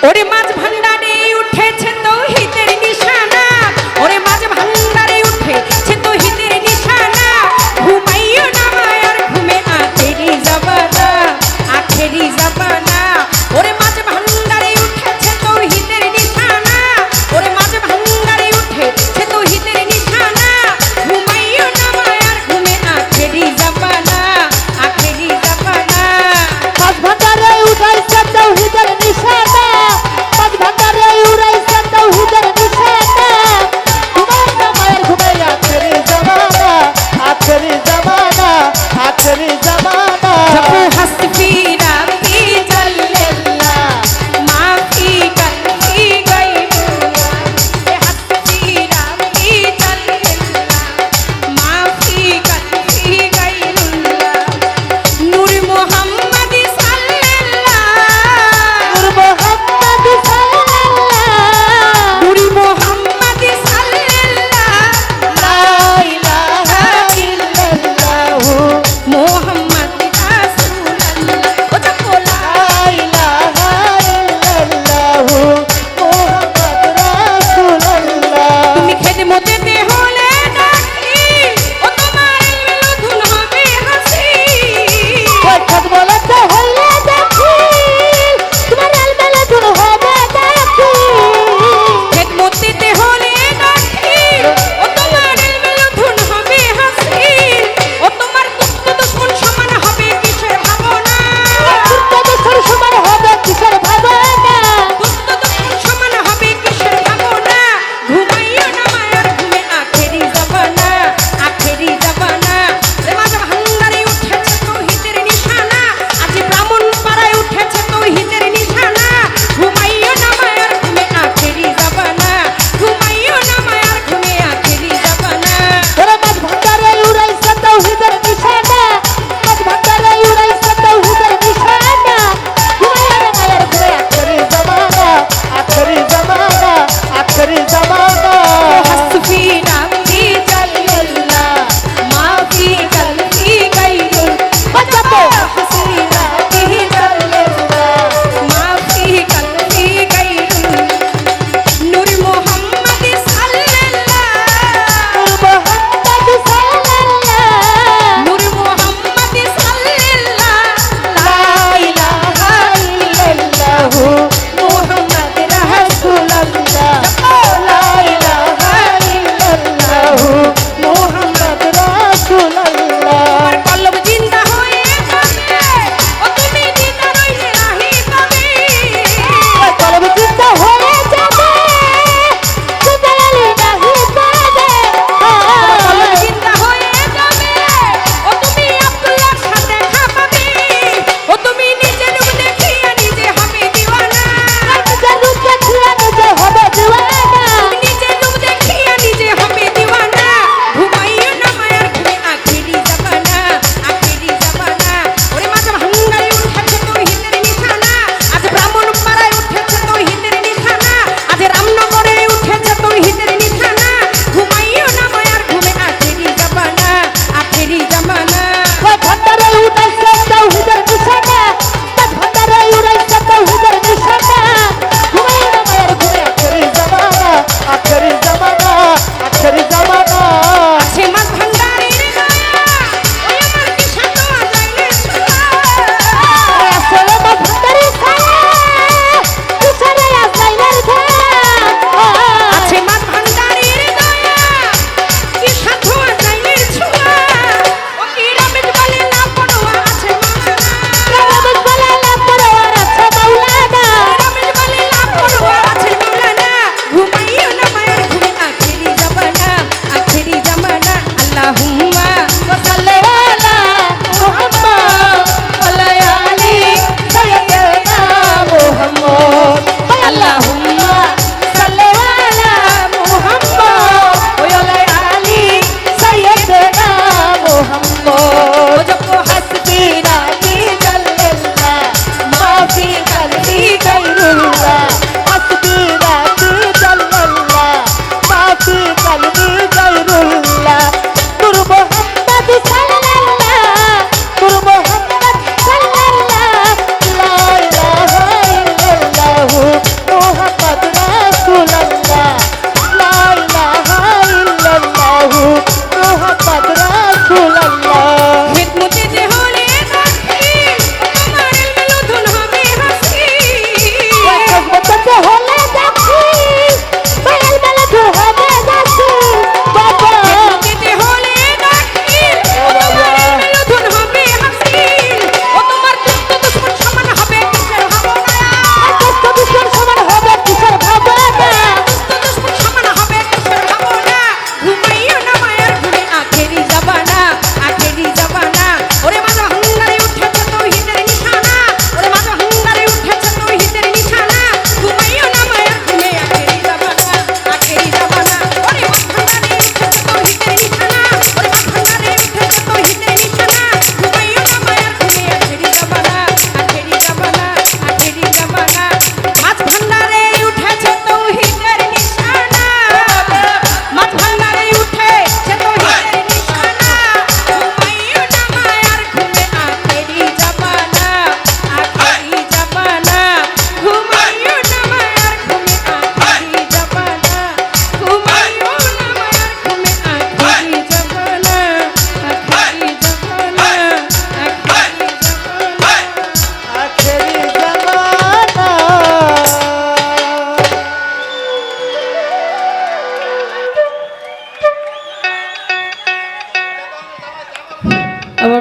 ওরে মাঝ ভান্ডারে উঠেছে তৌহিদের নিশানা, ওরে মাঝ ভান্ডারে উঠেছে তৌহিদের নিশানা। ঘুমাইও না মায়ার ঘুমে আখেরি জামানা, আখেরি জামানা। ওরে মাঝ ভান্ডারে উঠেছে তৌহিদের নিশানা, ওরে মাঝ ভান্ডারে উঠেছে তৌহিদের নিশানা। ঘুমাইও না মায়ার ঘুমে আখেরি জামানা, আখেরি জামানা। মাঝ ভান্ডারে উঠাইছে তৌহিদের নিশানা, মাঝ ভান্ডারে উড়াইছে তৌহিদের নিশানা। ঘুমাই না মায়ের ঘুমে আখেরি জামানা, আখেরি জামানা, আখেরি জামানা। जब हस्ती राती जल्लेला माफी करती गई ये हस्ती राती जल्लेला माफी करती गई नूर मोहम्मद सल्लल्लाह, नूर मोहम्मद सल्लल्लाह, नूर मोहम्मद सल्लल्लाह, ला इलाहा इल्लल्लाह, मोहम्मद रसूलल्लाह। ओ जपो ला ला इलाहा इल्लल्लाह, मुहम्मद রাসূলুল্লাহ। তুমি খেদমতেতে হলে দাখিল, ও তোমার ইলমে লদুন হবে হাসিল। ওই খদমতে হইলে দাখিল, তোমার আলবেলা দূর হবে দাখিল। খেদমতেতে হলে দাখিল, ও তোমার ইলমে লদুন হবে হাসিল। ও তোমার দুষ্ট দুশমন সমান হবে কিসের ভাবনা, দুষ্ট দুষ্টর সমান হবে কিসের ভাবনা, দুষ্ট দুশমন সমান হবে কিসের ভাবনা। ঘুমাইও না মায়ার ঘুমে আখেরি জামানা, আখেরি জামানা। রে মাঝ ভান্ডারে উঠেছে তৌহিদের নিশানা, আজ ব্রাহ্মণ পাড়ায় উঠেছে তৌহিদের নিশানা। ঘুমাইও না মায়ার ঘুমে আখেরি জামানা, ঘুমাইও না মায়ার ঘুমে আখেরি জামানা। ওরে মাঝ ভান্ডারে উড়াইছে তৌহিদের নিশানা, মাঝ ভান্ডারে উড়াইছে তৌহিদের নিশানা। ঘুমাইয়া রে মায়ের ঘুমে আখেরি জামানা, আখেরি জামানা, আখেরি জামানা। हस्ती राती जल्लेला माफी करती गई বাজাবো हस्ती राती जल्लेला माफी करती गई नूर मोहम्मद सल्लल्लाह, মুহাম্মদ সাল্লাল্লাহ, नूर मोहम्मद सल्लल्लाह, লা ইলাহা ইল্লাল্লাহ, मोहम्मद রাসূলুল্লাহ। লা ইলাহা ইল্লাল্লাহ, মুহাম্মদ রাসূলুল্লাহ। আমার কলব জিন্দা হয়ে যাবে, ও তুমি জিন্দা রইলে নাহি পাবে। ওই কলব জিন্দা হয়ে যাবে, সুদালালি নাহি পাবে। কলব জিন্দা হয়ে যাবে, ও তুমি আব্দুল্লাহর সাথে খাপাবে। ও তুমি নিজে রূপ দেখিয়া নিজে হবে দিওয়ানা, নিজের রূপ দেখিয়া নিজে হবে দিওয়ানা। তুমি নিজে রূপ দেখিয়া নিজে হবে দিওয়ানা। ঘুমাইও না মায়ার ঘুমে আখেরি জামানা, আখেরি জামানা। ওরে মাঝ ভান্ডারে উঠেছে তৌহিদের নিশানা, আজ ব্রাহ্মণ পাড়ায় উঠেছে তৌহিদের নিশানা, আজ রামনগরে উঠেছে তৌহিদের নিশানা। ঘুমাইও না মায়ার ঘুমে আখেরি জামানা, আখেরি জামানা। ওই ভান্ডারে উঠাইছে তৌহিদের নিশানা, মাঝ ভান্ডারে উড়াইছে তৌহিদের নিশানা। ঘুমাইয়া রে মায়ের ঘুমে আখেরি জামানা, আখেরি জামানা, আখেরি জামানা। আছে মাঝ ভান্ডারের দয়া, ওই আমার দিশা তো যাইলে ছোঁয়া। আসলে মাঝ ভান্ডারে ছায়া, তুষারে আসাইনের ছায়া। আছে মাঝ ভান্ডারের দয়া, কি সাধু আজাইলের ছোঁয়া। ও কি রামেজ বলে না পড়োয়া আছে মাওলানা, রামেজ বলে না পড়োয়া আছে মাওলানা। রামেজ বলে না পড়োয়া আছে মাওলানা। ঘুমাইও না মায়ার ঘুমে আখেরি জামানা, আখেরি জামানা। আল্লাহুম্মা সাল্লি আলা মুহাম্মদ ওয়া আলি সাইয়্যিদিনা মুহাম্মদ। আল্লাহুম্মা সাল্লি আলা মুহাম্মদ ওয়া আলি সাইয়্যিদিনা মুহাম্মদ। ও জপো হাসবি রাতি জাল্লাল্লাহ, মাফি